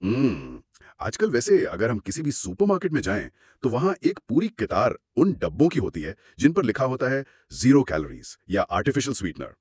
आजकल वैसे अगर हम किसी भी सुपरमार्केट में जाएं तो वहां एक पूरी कतार उन डब्बों की होती है जिन पर लिखा होता है जीरो कैलोरीज या आर्टिफिशियल स्वीटनर।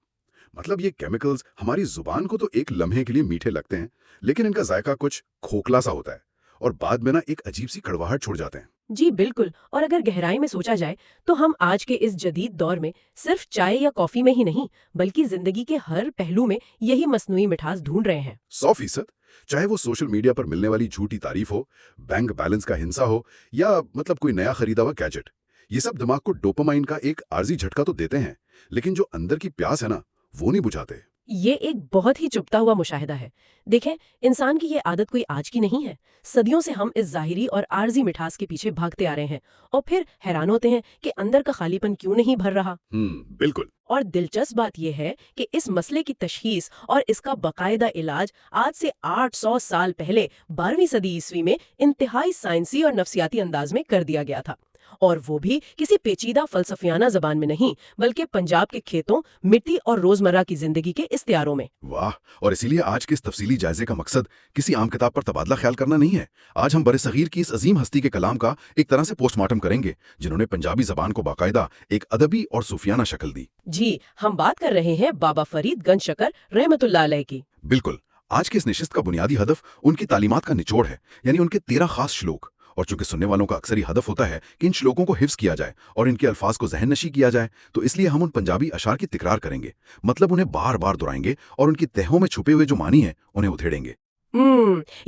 मतलब ये केमिकल्स हमारी जुबान को तो एक लम्हे के लिए मीठे लगते हैं, लेकिन इनका जायका कुछ खोखला सा होता है और बाद में ना एक अजीब सी कड़वाहट छोड़ जाते हैं। जी बिल्कुल। और अगर गहराई में सोचा जाए तो हम आज के इस जदीद दौर में सिर्फ चाय या कॉफी में ही नहीं बल्कि जिंदगी के हर पहलू में यही मस्नूई मिठास ढूंढ रहे हैं। 100%। चाहे वो सोशल मीडिया पर मिलने वाली झूठी तारीफ हो, बैंक बैलेंस का हिंसा हो, या मतलब कोई नया खरीदा हुआ गैजेट, ये सब दिमाग को डोपामाइन का एक आर्जी झटका तो देते हैं, लेकिन जो अंदर की प्यास है ना, वो नहीं बुझाते। ये एक बहुत ही चुभता हुआ मुशाहिदा है। देखें, इंसान की ये आदत कोई आज की नहीं है। सदियों से हम इस ज़ाहिरी और आर्जी मिठास के पीछे भागते आ रहे हैं और फिर हैरान होते हैं कि अंदर का खालीपन क्यों नहीं भर रहा। बिल्कुल। और दिलचस्प बात यह है कि इस मसले की तशखीस और इसका बाकायदा इलाज आज से 800 साल पहले 12वीं सदी ईस्वी में इंतहाई साइंसी और नफ्सियाती अंदाज में कर दिया गया था, और वो भी किसी पेचीदा फलसफियाना जबान में नहीं बल्कि पंजाब के खेतों, मिट्टी और रोजमर्रा की जिंदगी के इख्तियारों में। वाह। और इसीलिए आज के इस तफसीली जायजे का मकसद किसी आम किताब पर तबादला ख्याल करना नहीं है। आज हम बड़े सगीर की इस अजीम हस्ती के कलाम का एक तरह से पोस्टमार्टम करेंगे, जिन्होंने पंजाबी जबान को बाकायदा एक अदबी और सूफियाना शक्ल दी। जी, हम बात कर रहे हैं बाबा फरीद गंज शकर रहमतुल्लाह अलैह की। बिल्कुल। आज के इस निशिस्त का बुनियादी हदफ उनकी तालीमात का निचोड़ है, यानी उनके 13 खास श्लोक। और चूंकि सुनने वालों का अक्सर ही हदफ होता है कि इन श्लोकों को हिफ्ज किया जाए और इनके अल्फाज को जहन नशी किया जाए, तो इसलिए हम उन पंजाबी अशार की तिकरार करेंगे। मतलब उन्हें बार बार दोहराएंगे और उनकी तहों में छुपे हुए जो मानी है उन्हें उधेड़ेंगे।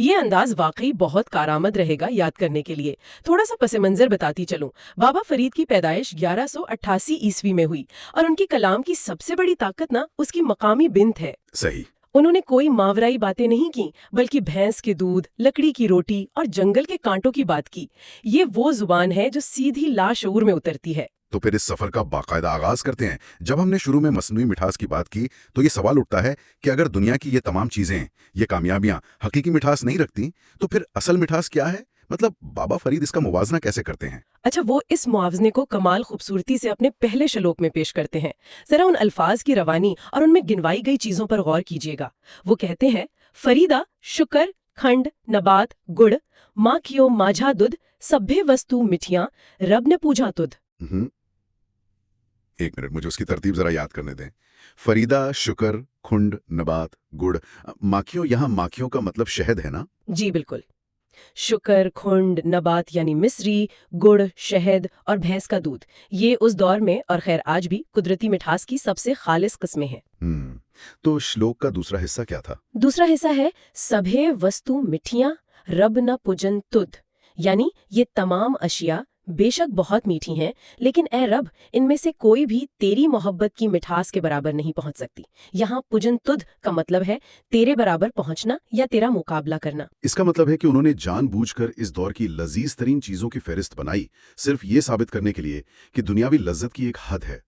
ये अंदाज वाकई बहुत कारआमद रहेगा याद करने के लिए। थोड़ा सा पस मंजर बताती चलूं। बाबा फरीद की पैदाइश 1188 ईस्वी में हुई और उनकी कलाम की सबसे बड़ी ताकत ना उसकी मकामी बिंत है। सही। उन्होंने कोई मावराई बातें नहीं की बल्कि भैंस के दूध, लकड़ी की रोटी और जंगल के कांटों की बात की। ये वो जुबान है जो सीधी लाशऊर में उतरती है। तो फिर इस सफर का बाकायदा आगाज करते हैं। जब हमने शुरू में मसनूई मिठास की बात की तो ये सवाल उठता है कि अगर दुनिया की ये तमाम चीजें, ये कामयाबियां हकीकी मिठास नहीं रखती, तो फिर असल मिठास क्या है? मतलब बाबा फरीद इसका मुवाजना कैसे करते हैं? अच्छा, वो इस मुआवजे को कमाल खूबसूरती से अपने पहले श्लोक में पेश करते हैं। जरा उन अल्फाज की रवानी और उनमें गिनवाई गई चीजों पर गौर कीजिएगा। वो कहते हैं, फरीदा शुक्र, खंड, नबात, गुड़, माखियो माझा दुध, सभ्य वस्तु मिठियां, रब ने पूजा तुध। हम्म, एक मिनट, मुझे उसकी तरतीब जरा याद करने दें। फरीदा, शुक्र, खुंड, नबात, गुड़। माखियों, यहाँ माखियों का मतलब शहद है ना? जी बिल्कुल। शुकर, खुंड, नबात यानी मिस्री, गुड़, शहद और भैंस का दूध, ये उस दौर में और खैर आज भी कुदरती मिठास की सबसे खालिस किस्में हैं। तो श्लोक का दूसरा हिस्सा क्या था? दूसरा हिस्सा है, सभे वस्तु मिठियां, रब न पुजन तुद, यानी ये तमाम अशिया बेशक बहुत मीठी हैं, लेकिन ए रब, इनमें से कोई भी तेरी मोहब्बत की मिठास के बराबर नहीं पहुंच सकती। यहाँ पुजन तुद का मतलब है तेरे बराबर पहुंचना या तेरा मुकाबला करना। इसका मतलब है कि उन्होंने जानबूझकर इस दौर की लजीज तरीन चीजों की फहरिस्त बनाई, सिर्फ ये साबित करने के लिए कि दुनियावी लज्जत की एक हद है।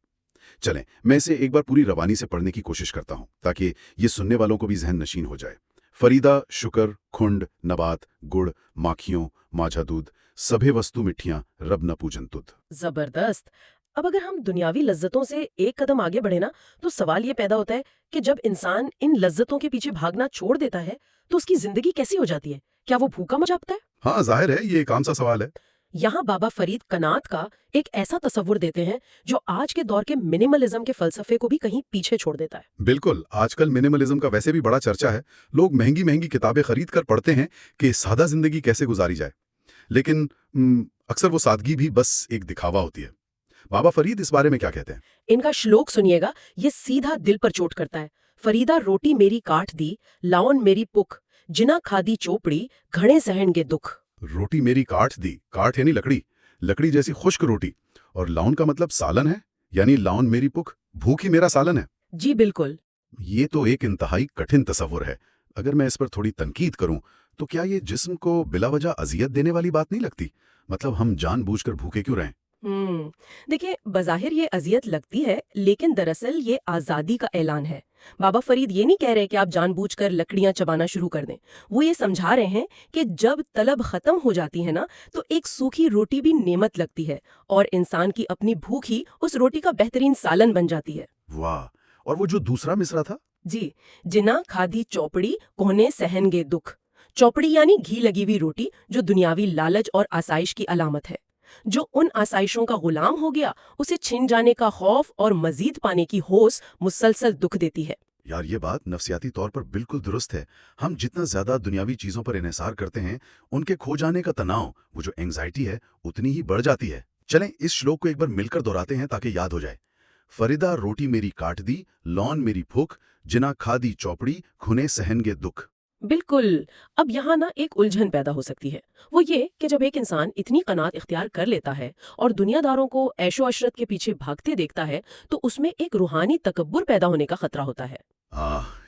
चलें, मैं इसे एक बार पूरी रवानी से पढ़ने की कोशिश करता हूं ताकि ये सुनने वालों को भी जहन नशीन हो जाए। फरीदा, शुक्र, खुंड, नबात, गुड़, माखियों, माझा दूध, सभे वस्तु मिठियां, रब न पूजन तुद। जबरदस्त। अब अगर हम दुनियावी लज्जतों से एक कदम आगे बढ़े ना, तो सवाल ये पैदा होता है कि जब इंसान इन लज्जतों के पीछे भागना छोड़ देता है तो उसकी जिंदगी कैसी हो जाती है? क्या वो भूखा मर जाता है? हाँ, जाहिर है ये एक आम सा सवाल है। यहाँ बाबा फरीद कनात का एक ऐसा तस्वुर देते हैं जो आज के दौर के मिनिमलिज्म के फलसफे को भी कहीं पीछे छोड़ देता है। बिल्कुल। आजकल मिनिमलिज्म का वैसे भी बड़ा चर्चा है। लोग महंगी महंगी किताबें खरीद कर पढ़ते हैं कि सादा जिंदगी कैसे गुजारी जाए, लेकिन अक्सर वो सादगी भी बस एक दिखावा होती है। बाबा फरीद इस बारे में क्या कहते हैं? इनका श्लोक सुनिएगा, ये सीधा दिल पर चोट करता है। फरीदा रोटी मेरी काट दी, लाउन मेरी पुख, जिना खादी चोपड़ी, घणे सहनगे दुख। रोटी मेरी काट दी, काट यानी लकड़ी, लकड़ी जैसी खुश्क रोटी, और लाउन का मतलब सालन है, यानी लाउन मेरी भूख, भूख ही मेरा सालन है। जी बिल्कुल। ये तो एक इंतहाई कठिन तस्वुर है। अगर मैं इस पर थोड़ी तनकीद करूं तो क्या ये जिस्म को बिलावजह अजियत देने वाली बात नहीं लगती? मतलब हम जानबूझकर भूखे क्यों रहें? देखिए, बज़ाहिर ये अजियत लगती है, लेकिन दरअसल ये आज़ादी का ऐलान है। बाबा फरीद ये नहीं कह रहे कि आप जानबूझकर लकड़ियां चबाना शुरू कर दें। वो ये समझा रहे हैं कि जब तलब खत्म हो जाती है ना, तो एक सूखी रोटी भी नेमत लगती है और इंसान की अपनी भूख ही उस रोटी का बेहतरीन सालन बन जाती है। वाह। और वो जो दूसरा मिसरा था? जी, जिना खादी चौपड़ी कोहने सहनगे दुख, चौपड़ी यानी घी लगी हुई रोटी जो दुनियावी लालच और आसाइश की अलामत है। जो उन आसाइशों का गुलाम हो गया उसे छिन जाने का खौफ और मजीद पाने की होस मुसलसल दुख देती है। यार ये बात नफसियाती तौर पर बिल्कुल दुरुस्त है। हम जितना ज्यादा दुनियावी चीजों पर इन्हिसार करते हैं, उनके खो जाने का तनाव, वो जो एंग्जाइटी है, उतनी ही बढ़ जाती है। चलें इस श्लोक को एक बार मिलकर दोहराते हैं ताकि याद हो जाए। फरीदा रोटी मेरी काट दी, लौन मेरी भूख, जिना खादी चौपड़ी, खुने सहनगे दुख। बिल्कुल। अब यहाँ ना एक उलझन पैदा हो सकती है। वो ये कि जब एक इंसान इतनी कनात इख्तियार कर लेता है और दुनियादारों को ऐशो अशरत के पीछे भागते देखता है तो उसमें एक रूहानी तकब्बुर पैदा होने का खतरा होता है।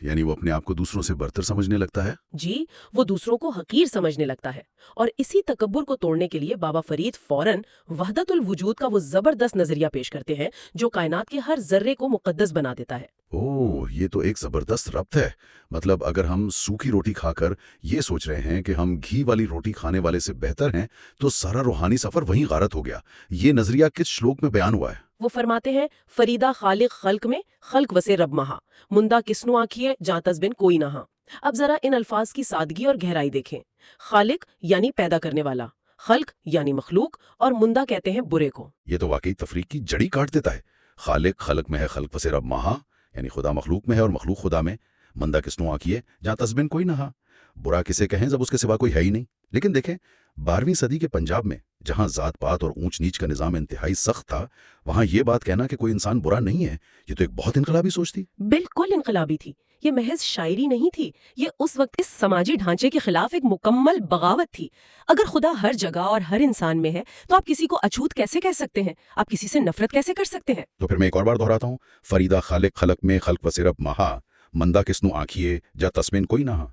यानी वो अपने आप को दूसरों से बरतर समझने लगता है। जी, वो दूसरों को हकीर समझने लगता है। और इसी तकब्बुर को तोड़ने के लिए बाबा फरीद फौरन वहदतुल वजूद का वो जबरदस्त नजरिया पेश करते हैं जो कायनात के हर जर्रे को मुकद्दस बना देता है। ओह, ये तो एक जबरदस्त रब्त है। मतलब अगर हम सूखी रोटी खाकर ये सोच रहे हैं कि हम घी वाली रोटी खाने वाले से बेहतर हैं, तो सारा रूहानी सफर वहीं गारत हो गया। ये नजरिया किस श्लोक में बयान हुआ है? वो फरमाते हैं, फरीदा खालिक खल्क में खल्क वसे रब महा, मुंदा किस्नु आखिए जा तस्बिन कोई नहा। अब जरा इन अल्फाज की सादगी और गहराई देखें। खालिक यानी पैदा करने वाला, खल्क यानी मखलूक, और मुंदा कहते हैं बुरे को। ये तो वाकई तफरीक की जड़ी काट देता है। खालिक खलक में है, खल्क वसे रब महा, यानी खुदा मखलूक में है और मखलूक खुदा में। मंदा किस्नु आकिए जहाँ तस्बिन कोई नहा, बुरा किसे कहें जब उसके सिवा कोई है ही नहीं। लेकिन देखें, 12वीं सदी के पंजाब में जहाँ जात पात और ऊंच नीच का निजाम इंतहाई सख्त था, वहाँ ये बात कहना कि कोई इंसान बुरा नहीं है, ये तो एक बहुत इनकलाबी सोच थी। बिल्कुल इनकलाबी थी। ये महज शायरी नहीं थी, ये उस वक्त इस समाजी ढांचे के खिलाफ एक मुकम्मल बगावत थी। अगर खुदा हर जगह और हर इंसान में है तो आप किसी को अछूत कैसे कह सकते हैं? आप किसी से नफरत कैसे कर सकते हैं? तो फिर मैं एक और बार दोहराता हूँ, फरीदा खालिक खलक में खल्क वसिरब महा, मंदा किस्नु आखिए जा तस्मिन कोई नहा।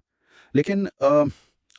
लेकिन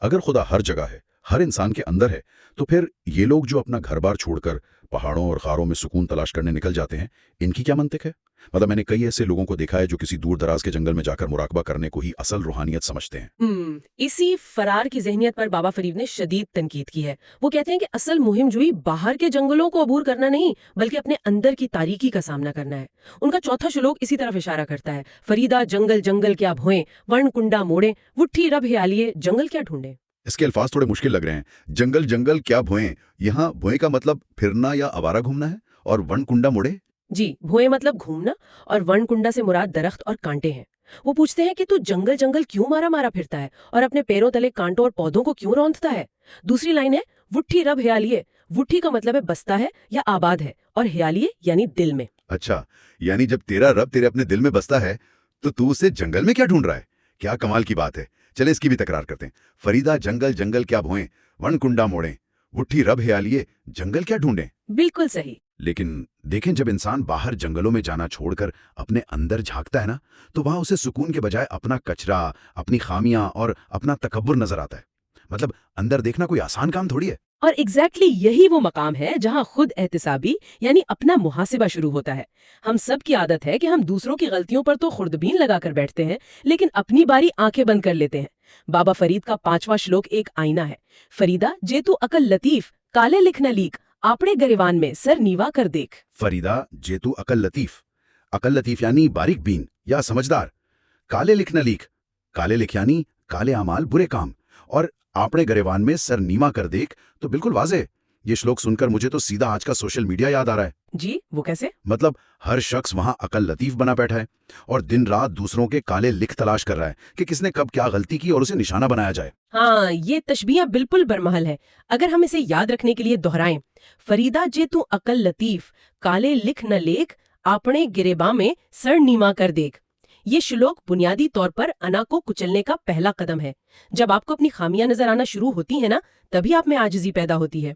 अगर खुदा हर जगह है, हर इंसान के अंदर है, तो फिर ये लोग जो अपना घर बार छोड़कर पहाड़ों और खारों में सुकून तलाश करने निकल जाते हैं, इनकी क्या मंतिक है? मतलब मैंने कई ऐसे लोगों को देखा है जो किसी दूर दराज के जंगल में जाकर मुराकबा करने को ही असल रूहानियत समझते हैं। इसी फरार की ज़हनियत पर बाबा फरीद ने शदीद तनकीद की है। वो कहते हैं कि असल मुहिम जुई बाहर के जंगलों को अबूर करना नहीं, बल्कि अपने अंदर की तारीकी का सामना करना है। उनका चौथा श्लोक इसी तरफ इशारा करता है, फरीदा जंगल जंगल क्या भोएं, वर्ण कुंडा मोड़े, वुट्ठी रब हियालिए, जंगल क्या ढूंढे। इसके अल्फाज थोड़े मुश्किल लग रहे हैं। जंगल जंगल क्या भोएं, यहाँ भोएं का मतलब फिरना या आवारा घूमना है, और वन कुंडा मुड़े। जी, भोए मतलब घूमना, और वर्ण कुंडा से मुराद दरख्त और कांटे हैं। वो पूछते हैं कि तू जंगल जंगल क्यों मारा मारा फिरता है और अपने पैरों तले कांटों और पौधों को क्यों रौंदता है। दूसरी लाइन है, वुट्ठी रब हियालिए। वुट्ठी का मतलब है बसता है या आबाद है, और हियालिए यानी दिल में। अच्छा, यानी जब तेरा रब तेरे अपने दिल में बसता है तो तू उसे जंगल में क्या ढूंढ रहा है? क्या कमाल की बात है। चले इसकी भी तकरार करते हैं। फरीदा जंगल जंगल क्या भोएं, वन कुंडा मोड़े, वुट्ठी रब हियालिए, जंगल क्या ढूंढे। बिल्कुल सही। लेकिन देखें, जब इंसान बाहर जंगलों में जाना छोड़कर अपने अंदर झांकता है ना, तो वहां उसे सुकून के बजाय अपना कचरा, अपनी खामियां और अपना तकब्बुर नजर आता है। मतलब अंदर देखना कोई आसान काम थोड़ी है। और एग्जैक्टली यही वो मकाम है जहां खुद एहतिसाबी यानी अपना मुहासिबा शुरू होता है। हम सब की आदत है कि हम दूसरों की गलतियों पर तो खुर्दबीन लगाकर बैठते हैं, लेकिन अपनी बारी आंखें बंद कर लेते हैं। बाबा फरीद का 5वां श्लोक एक आईना है। फरीदा जे तू अकल लतीफ, काले लिख न लीक, आपड़े गरिवान में सर नीवा कर देख। फरीदा जेतू अकल लतीफ यानी बारीक बीन या समझदार। काले लिख न लीक, काले लिख यानी काले अमाल बुरे काम, और आपने गरेवान में सर नीमा कर देख, तो बिल्कुल वाज़ेह। ये श्लोक सुनकर मुझे तो सीधा आज का सोशल मीडिया याद आ रहा है। जी, वो कैसे? मतलब हर शख्स वहां अकल लतीफ बना बैठा है और दिन रात दूसरों के काले लिख तलाश कर रहा है कि किसने कब क्या गलती की और उसे निशाना बनाया जाए। हाँ, ये तशबीह बिल्कुल बरमहल है। अगर हम इसे याद रखने के लिए दोहराएं, फरीदा जे तू अकल लतीफ, काले लिख न लेख, आपने गिरेबा में सर नीमा कर देख। ये श्लोक बुनियादी तौर पर अना को कुचलने का पहला कदम है। जब आपको अपनी खामियां नजर आना शुरू होती है ना, तभी आप में आजिज़ी पैदा होती है।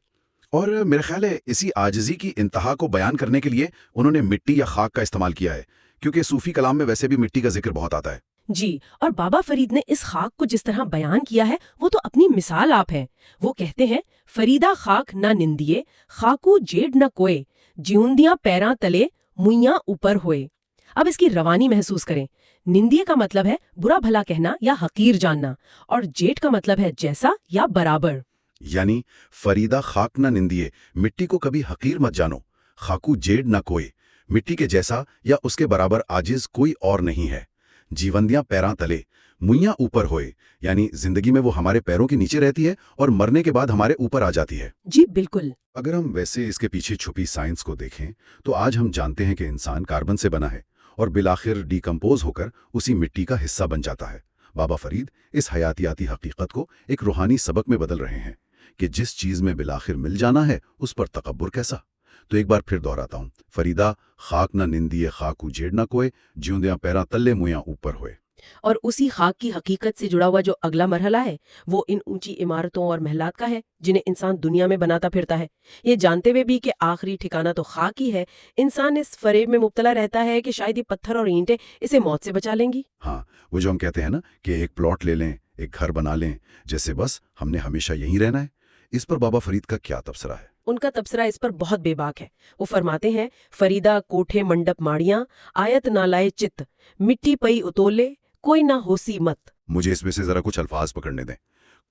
और मेरे ख्याल है इसी आजिज़ी की इंतहा को बयान करने के लिए उन्होंने मिट्टी या खाक का इस्तेमाल किया है, क्योंकि सूफी कलाम में वैसे भी मिट्टी का जिक्र बहुत आता है। जी, और बाबा फरीद ने इस खाक को जिस तरह बयान किया है, वो तो अपनी मिसाल आप है। वो कहते हैं, फरीदा खाक ना निंदिए, खाकू जेड न कोए, जिउंदियां पैरां तले, मुइयां ऊपर होए। अब इसकी रवानी महसूस करें। निंदिए का मतलब है बुरा भला कहना या हकीर जानना, और जेठ का मतलब है जैसा या बराबर। यानी फरीदा खाक ना निंदिए, मिट्टी को कभी हकीर मत जानो। खाकू जेड ना कोई, मिट्टी के जैसा या उसके बराबर आजिज कोई और नहीं है। जीवंदियां पैरां तले, मुइयां ऊपर होए, यानी जिंदगी में वो हमारे पैरों के नीचे रहती है और मरने के बाद हमारे ऊपर आ जाती है। जी बिल्कुल। अगर हम वैसे इसके पीछे छुपी साइंस को देखें तो आज हम जानते हैं कि इंसान कार्बन से बना है और बिलाखिर डिकम्पोज होकर उसी मिट्टी का हिस्सा बन जाता है। बाबा फरीद इस हयातियाती हकीकत को एक रूहानी सबक में बदल रहे हैं कि जिस चीज में बिलाखिर मिल जाना है उस पर तकब्बुर कैसा। तो एक बार फिर दोहराता हूं, फरीदा खाक ना निंदिए खाक उजेड़ ना कोय, ज्यूंदियां पैरा तल्ले मुयां ऊपर होए। और उसी खाक की हकीकत से जुड़ा हुआ जो अगला मरहला है वो इन ऊंची इमारतों और महलात का है जिन्हें इंसान दुनिया में बनाता फिरता है। ये जानते हुए भी कि आखिरी ठिकाना तो खाक ही है, इंसान इस फरेब में मुब्तला रहता है कि शायद ये पत्थर और ईंटें इसे मौत से बचा लेंगी। हाँ, वो जो हम कहते हैं ना कि एक प्लॉट ले लें, एक घर बना लें, जैसे बस हमने हमेशा यहीं रहना है। इस पर बाबा फरीद का क्या तबसरा है? उनका तबसरा इस पर बहुत बेबाक है। वो फरमाते हैं, फरीदा कोठे मंडप माड़ियां, आयत ना लाए चित्त, मिट्टी पई उतोले, कोई ना होसी मत। मुझे इसमें से जरा कुछ अल्फाज पकड़ने दें।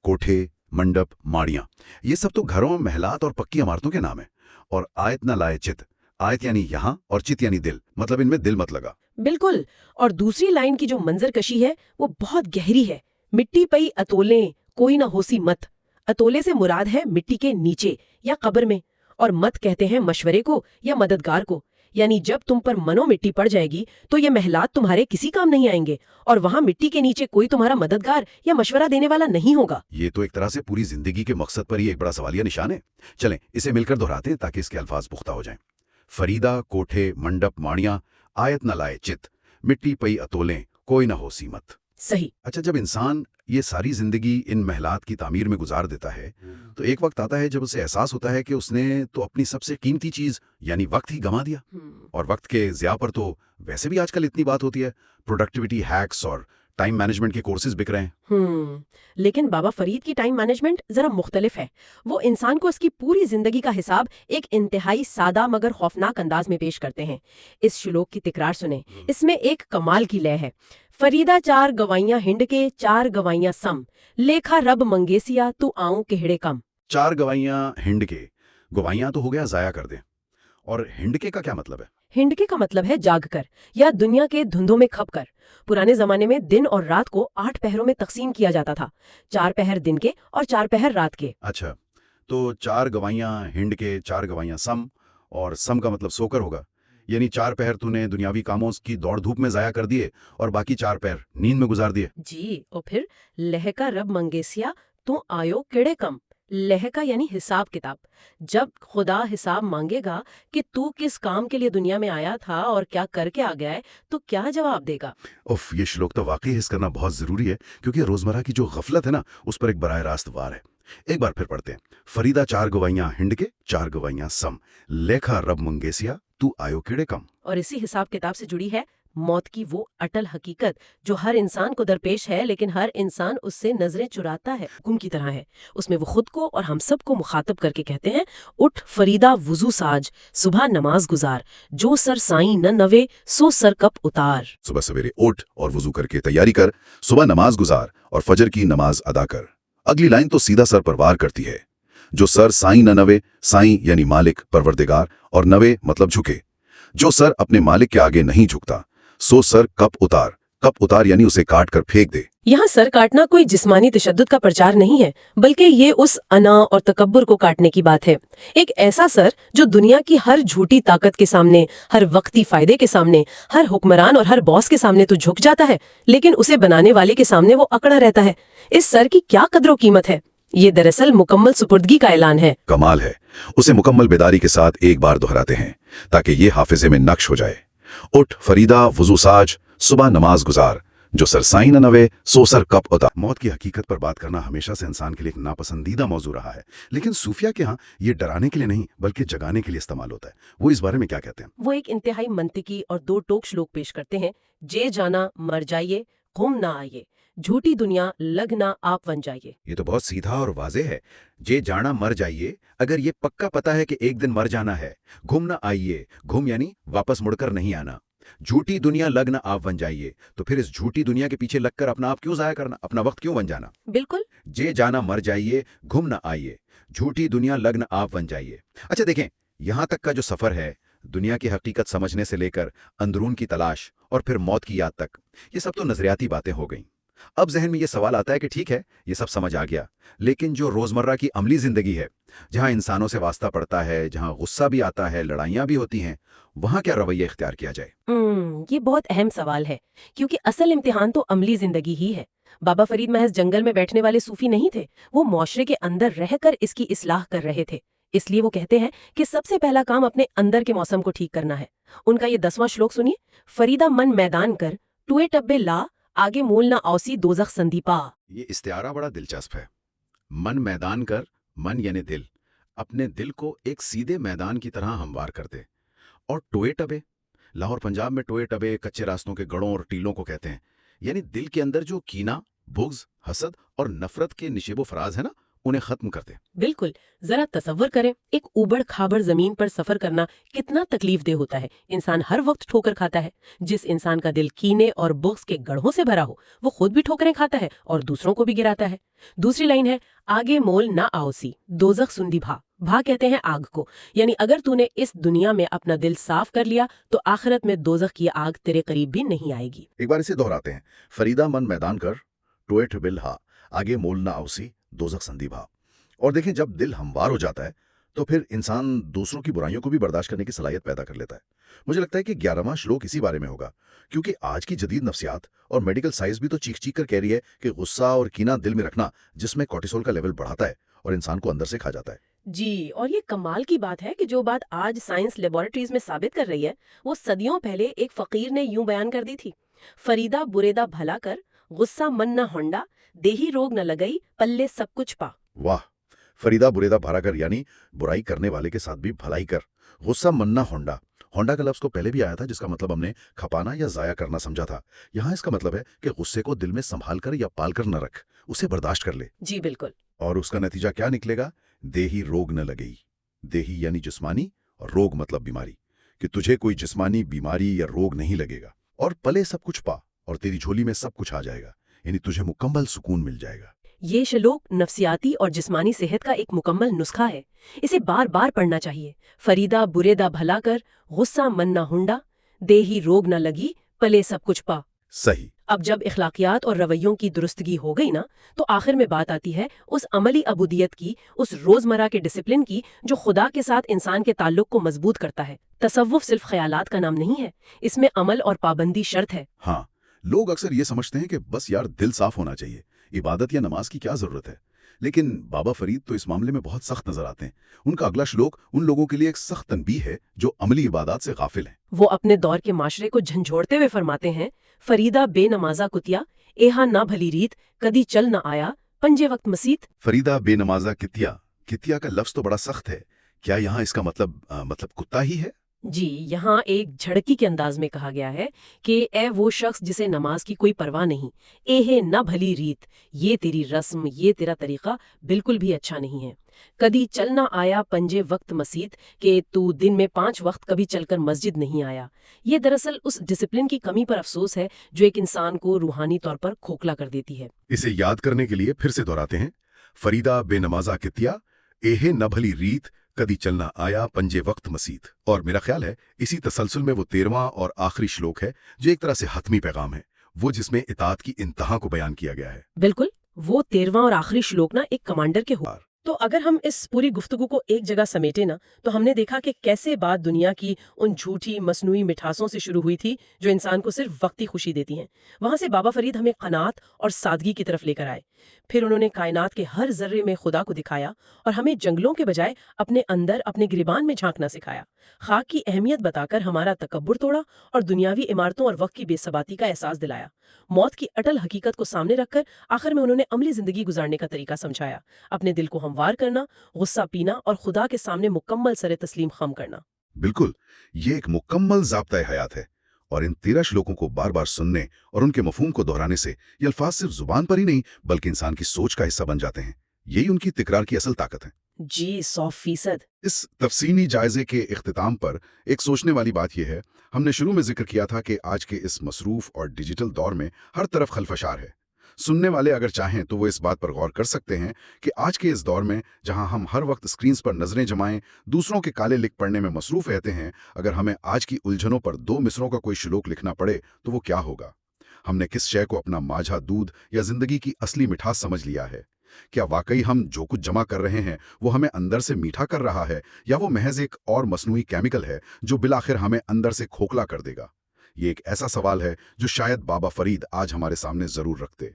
कोठे, मंडप, माड़ियां, ये सब तो घरों, महलात और पक्की इमारतों के नाम है। और आयत ना लाए चित, आयत यानी यहाँ और चित यानी दिल, मतलब इनमें दिल मत लगा। बिल्कुल। और दूसरी लाइन की जो मंजर कशी है वो बहुत गहरी है। मिट्टी पई अतोले, कोई ना होसी मत। अतोले से मुराद है मिट्टी के नीचे या कब्र में, और मत कहते हैं मशवरे को या मददगार को। यानी जब तुम पर मनो मिट्टी पड़ जाएगी तो ये महलात तुम्हारे किसी काम नहीं आएंगे और वहां मिट्टी के नीचे कोई तुम्हारा मददगार या मशवरा देने वाला नहीं होगा। ये तो एक तरह से पूरी जिंदगी के मकसद पर ही एक बड़ा सवालिया निशान है। चलें इसे मिलकर दोहराते हैं ताकि इसके अल्फाज पुख्ता हो जाएं। फरीदा कोठे मंडप माड़ियां, आयत न लाए चित, मिट्टी पई अतोलें, कोई न हो सीमत। सही। अच्छा, जब इंसान ये सारी जिंदगी इन महलात की तामीर में गुजार देता है तो एक वक्त आता है जब उसे एहसास होता है कि उसने तो अपनी सबसे कीमती चीज यानी वक्त ही गंवा दिया। और वक्त के ज़िया पर तो वैसे भी आजकल इतनी बात होती है, प्रोडक्टिविटी हैक्स और टाइम मैनेजमेंट के कोर्सेज बिक रहे हैं। लेकिन बाबा फरीद की टाइम मैनेजमेंट जरा मुख्तलिफ है। वो इंसान को उसकी पूरी जिंदगी का हिसाब एक इंतहाई सादा मगर खौफनाक अंदाज में पेश करते हैं। इस श्लोक की तिकरार सुने, इसमें एक कमाल की लय है। फरीदा चार गवाइयां हिंड के, चार गवाइयां सम, लेखा रब मंगेसिया तू आऊं केहड़े कम। चार गवाइयां हिंड के, गवाइयां तो हो गया जाया कर दें, और हिंड के का क्या मतलब है? हिंडके का मतलब है जाग कर या दुनिया के धुंधों में खप कर। पुराने जमाने में दिन और रात को 8 पहरों में तकसीम किया जाता था, 4 पहर दिन के और 4 पहर रात के। अच्छा, तो चार गवाइयां हिंड के, चार गवाइयां सम, और सम का मतलब सोकर होगा। यानी 4 पहर तूने दुनियावी कामों की दौड़ धूप में जाया कर दिए और बाकी 4 पहर नींद में गुजार दिए। जी, और फिर लहका रब मंगेसिया तू आयो केड़े कम। लहका यानी हिसाब किताब। जब खुदा हिसाब मांगेगा कि तू किस काम के लिए दुनिया में आया था और क्या करके आ गया है, तो क्या जवाब देगा? उफ, ये श्लोक तो वाकई हिस्स करना बहुत जरूरी है क्योंकि रोजमर्रा की जो गफलत है ना उस पर एक बराह रास्त वार है। एक बार फिर पढ़ते हैं। फरीदा चार गवाइयां हिंड के, चार गवाइयां सम, लेखा रब मंगेसिया तू आयो केड़े कम। और इसी हिसाब किताब से जुड़ी है मौत की वो अटल हकीकत जो हर इंसान को दरपेश है, लेकिन हर इंसान उससे नजरें चुराता है। हुक्म की तरह है। उसमें वो खुद को और हम सब को मुखातब करके कहते हैं, उठ फरीदा वुजू साज, सुबह नमाज गुजार, जो सर साई न नवे सो सर कप उतार। सुबह सवेरे उठ और वुजू करके तैयारी कर, सुबह नमाज गुजार और फजर की नमाज अदा कर। अगली लाइन तो सीधा सर पर वार करती है, जो सर साई न नवे, साई यानी मालिक परवरदिगार, और नवे मतलब झुके। जो सर अपने मालिक के आगे नहीं झुकता सो सर कप उतार, कप उतार यानी उसे काट कर फेंक दे। यहाँ सर काटना कोई जिस्मानी तशद्दुद का प्रचार नहीं है, बल्कि ये उस अना और तकब्बुर को काटने की बात है। एक ऐसा सर जो दुनिया की हर झूठी ताकत के सामने, हर वक्ती फायदे के सामने, हर हुक्मरान और हर बॉस के सामने तो झुक जाता है, लेकिन उसे बनाने वाले के सामने वो अकड़ा रहता है। इस सर की क्या कदर कीमत है? ये दरअसल मुकम्मल सुपुर्दगी का ऐलान है। कमाल है। उसे मुकम्मल बेदारी के साथ एक बार दोहराते हैं ताकि ये हाफिजे में नक्श हो जाए। उठ फरीदा वुजू साज, सुबह नमाज गुजार, जो सर साई न नवे सो सर कप उतार। मौत की हकीकत पर बात करना हमेशा से इंसान के लिए एक नापसंदीदा मौजू रहा है, लेकिन सूफिया के यहाँ ये डराने के लिए नहीं बल्कि जगाने के लिए इस्तेमाल होता है। वो इस बारे में क्या कहते हैं? वो एक इंतहाई मंतिकी और दो टोक श्लोक पेश करते हैं। जे जाना मर जाइए, घूम ना आइए, झूठी दुनिया लगना आप बन जाइए। ये तो बहुत सीधा और वाज़ेह है। जे जाना मर जाइए, अगर ये पक्का पता है कि एक दिन मर जाना है। घूम ना आइए, घूम यानी वापस मुड़कर नहीं आना। झूठी दुनिया लगना आप बन जाइए, तो फिर इस झूठी दुनिया के पीछे लगकर अपना आप क्यों जाया करना, अपना वक्त क्यों बन जाना? बिल्कुल। जे जाना मर जाइए, घूम ना आइए, झूठी दुनिया लगना आप बन जाइए। अच्छा देखें, यहाँ तक का जो सफर है, दुनिया की हकीकत समझने से लेकर अंदरून की तलाश और फिर मौत की याद तक, ये सब तो नजरियाती बातें हो गईं। اب ذہن में ये सवाल आता है कि ठीक है, ये सब समझ आ गया, लेकिन जो रोजमर्रा की अमली जिंदगी है, जहां इंसानों से वास्ता पड़ता है, जहां गुस्सा भी आता है, लड़ाइयां भी होती हैं, वहां क्या रवैया इख्तियार किया जाए? ये बहुत अहम सवाल है, क्योंकि असल इम्तिहान तो अमली जिंदगी ही है। बाबा फरीद महज जंगल में बैठने वाले सूफी नहीं थे, वो मुआशरे के अंदर रहकर इसकी इस्लाह कर रहे थे। इसलिए वो कहते हैं कि सबसे पहला काम अपने अंदर के मौसम को ठीक करना है। उनका ये 10वां श्लोक सुनिए, फरीदा मन मैदान कर, टुए टब्बे ला, आगे मोल ना औसी दोजख संदीपा। ये इस्तिआरा बड़ा दिलचस्प है। मन मैदान कर, मन यानी दिल, अपने दिल को एक सीधे मैदान की तरह हमवार कर दे। और टोए टबे, लाहौर पंजाब में टोए टबे कच्चे रास्तों के गड़ों और टीलों को कहते हैं। यानी दिल के अंदर जो कीना, बुग़्ज़, हसद और नफरत के निशेबो फराज है ना, उन्हें खत्म कर दे। बिल्कुल, जरा तसव्वुर करें, एक उबड़ खाबड़ जमीन पर सफर करना कितना तकलीफदेह होता है। इंसान हर वक्त ठोकर खाता है। जिस इंसान का दिल कीने और बुग़्ज़ के गढ़ों से भरा हो, वो खुद भी ठोकरें खाता है और दूसरों को भी गिराता है। दूसरी लाइन है, आगे मोल ना आओसी, दोजख सुंदी भा। भा कहते हैं आग को, यानी अगर तूने इस दुनिया में अपना दिल साफ कर लिया तो आखिरत में दोजख की आग तेरे करीब भी नहीं आएगी। एक बार इसे दोहराते हैं, फरीदा मन मैदान कर, टोए ठबिल हा, आगे मोल ना औसी, दोजख संदी भा। और देखें, जब दिल हमवार हो जाता है तो फिर इंसान दूसरों की बुराइयों को भी बर्दाश्त करने की सलाहियत पैदा कर लेता है। मुझे लगता है कि 11वां श्लोक इसी बारे में होगा, क्योंकि आज की जदीद नफ्सियात और मेडिकल साइंस भी तो चीख चीख कर कह रही है कि गुस्सा और कीना दिल में रखना, जिसमें कोर्टिसोल का लेवल बढ़ाता है और इंसान को अंदर से खा जाता है। जी, और ये कमाल की बात है कि जो बात आज साइंस लेबोरेटरीज में साबित कर रही है, वो सदियों पहले एक फकीर ने यूं बयान कर दी थी, फरीदा बुरेदा भला कर, गुस्सा मन न होंडा, देही रोग न लगई, पल्ले सब कुछ पा। वाह, फरीदा बुरेदा भरा कर, यानी बुराई करने वाले के साथ भी भलाई कर। गुस्सा मन्ना होंडा, होंडा का लफ्ज को पहले भी आया था, जिसका मतलब हमने खपाना या जाया करना समझा था। यहाँ इसका मतलब है कि गुस्से को दिल में संभाल कर या पाल कर न रख, उसे बर्दाश्त कर ले। जी बिल्कुल। और उसका नतीजा क्या निकलेगा? देही रोग न लगई। देही यानी जिस्मानी और रोग मतलब बीमारी, कि तुझे कोई जिस्मानी बीमारी या रोग नहीं लगेगा। और पले सब कुछ पा, और तेरी झोली में सब कुछ आ जाएगा, यानी तुझे मुकम्मल सुकून मिल जाएगा। ये श्लोक नफ्सियाती और जिस्मानी सेहत का एक मुकम्मल नुस्खा है। इसे बार बार पढ़ना चाहिए। फरीदा बुरेदा भला कर, गुस्सा मन न हुंडा, देही रोग न लगी, पले सब कुछ पा। सही। अब जब इखलाकियात और रवैयों की दुरुस्तगी हो गई ना, तो आखिर में बात आती है उस अमली अबूदियत की, उस रोजमर्रा के डिसिप्लिन की, जो खुदा के साथ इंसान के ताल्लुक को मजबूत करता है। तसव्वुफ सिर्फ ख्यालात का नाम नहीं है, इसमें अमल और पाबंदी शर्त है। हाँ, लोग अक्सर ये समझते हैं कि बस यार दिल साफ होना चाहिए, इबादत या नमाज की क्या जरूरत है। लेकिन बाबा फरीद तो इस मामले में बहुत सख्त नजर आते हैं। उनका अगला श्लोक उन लोगों के लिए एक सख्त तनबीह है जो अमली इबादत से गाफिल हैं। वो अपने दौर के माशरे को झंझोड़ते हुए फरमाते हैं, फरीदा बेनमाजा कुतिया, एहा ना भली रीत, कदी चल न आया, पंजे वक्त मसीत। फरीदा बेनमाजा कितिया, कितिया का लफ्ज तो बड़ा सख्त है। क्या यहाँ इसका मतलब कुत्ता ही है? जी, यहाँ एक झड़की के अंदाज में कहा गया है कि ए वो शख्स जिसे नमाज की कोई परवाह नहीं, एहे न भली रीत, ये तेरी रस्म, ये तेरा तरीका बिल्कुल भी अच्छा नहीं है। कदी चल ना आया पंजे वक्त मसीत, कि तू दिन में 5 वक्त कभी चलकर मस्जिद नहीं आया। ये दरअसल उस डिसिप्लिन की कमी पर अफसोस है जो एक इंसान को रूहानी तौर पर खोखला कर देती है। इसे याद करने के लिए फिर से दोहराते हैं, फरीदा बेनमाजा कितिया, एहे न भली रीत, कदी चलना आया पंजे वक्त मसीत। और मेरा ख्याल है इसी तसलसल में वो 13वां और आखिरी श्लोक है जो एक तरह से हतमी पैगाम है, वो जिसमें इताअत की इंतहा को बयान किया गया है। बिल्कुल, वो 13वां और आखिरी श्लोक ना एक कमांडर के हो। तो अगर हम इस पूरी गुफ्तगू को एक जगह समेटे ना, तो हमने देखा कि कैसे बात दुनिया की उन झूठी मसनूई मिठासों से शुरू हुई थी जो इंसान को सिर्फ वक्ती खुशी देती हैं। वहां से बाबा फरीद हमें क़नाअत और सादगी की तरफ लेकर आए। फिर उन्होंने कायनात के हर जर्रे में खुदा को दिखाया और हमें जंगलों के बजाय अपने अंदर, अपने गिरबान में झांकना सिखाया। खाक की अहमियत बताकर हमारा तकब्बुर तोड़ा और दुनियावी इमारतों और वक्त की बेसबाती का एहसास दिलाया। मौत की अटल हकीकत को सामने रखकर आखिर में उन्होंने अमली जिंदगी गुजारने का तरीका समझाया। अपने दिल को हमवार करना, गुस्सा पीना और खुदा के सामने मुकम्मल सरे तस्लीम खम करना। बिल्कुल, ये एक मुकम्मल ज़ाब्ता हयात है। और इन 13 श्लोकों को बार बार सुनने और उनके मफहूम को दोहराने से ये अल्फाज सिर्फ जुबान पर ही नहीं बल्कि इंसान की सोच का हिस्सा बन जाते हैं। यही उनकी तिकरार की असल ताकत है। जी 100%। इस तफसीली जायजे के इख्तिताम पर एक सोचने वाली बात यह है, हमने शुरू में जिक्र किया था कि आज के इस मसरूफ और डिजिटल दौर में हर तरफ खलफशार है। सुनने वाले अगर चाहें तो वो इस बात पर गौर कर सकते हैं कि आज के इस दौर में जहां हम हर वक्त स्क्रीन्स पर नजरें जमाएं, दूसरों के काले लिख पढ़ने में मसरूफ रहते हैं, अगर हमें आज की उलझनों पर 2 मिसरों का कोई श्लोक लिखना पड़े तो वो क्या होगा? हमने किस शय को अपना माझा दूध या जिंदगी की असली मिठास समझ लिया है? क्या वाकई हम जो कुछ जमा कर रहे हैं वो हमें अंदर से मीठा कर रहा है, या वो महज एक और मसनूई केमिकल है जो बिलाखिर हमें अंदर से खोखला कर देगा? ये एक ऐसा सवाल है जो शायद बाबा फरीद आज हमारे सामने जरूर रखते।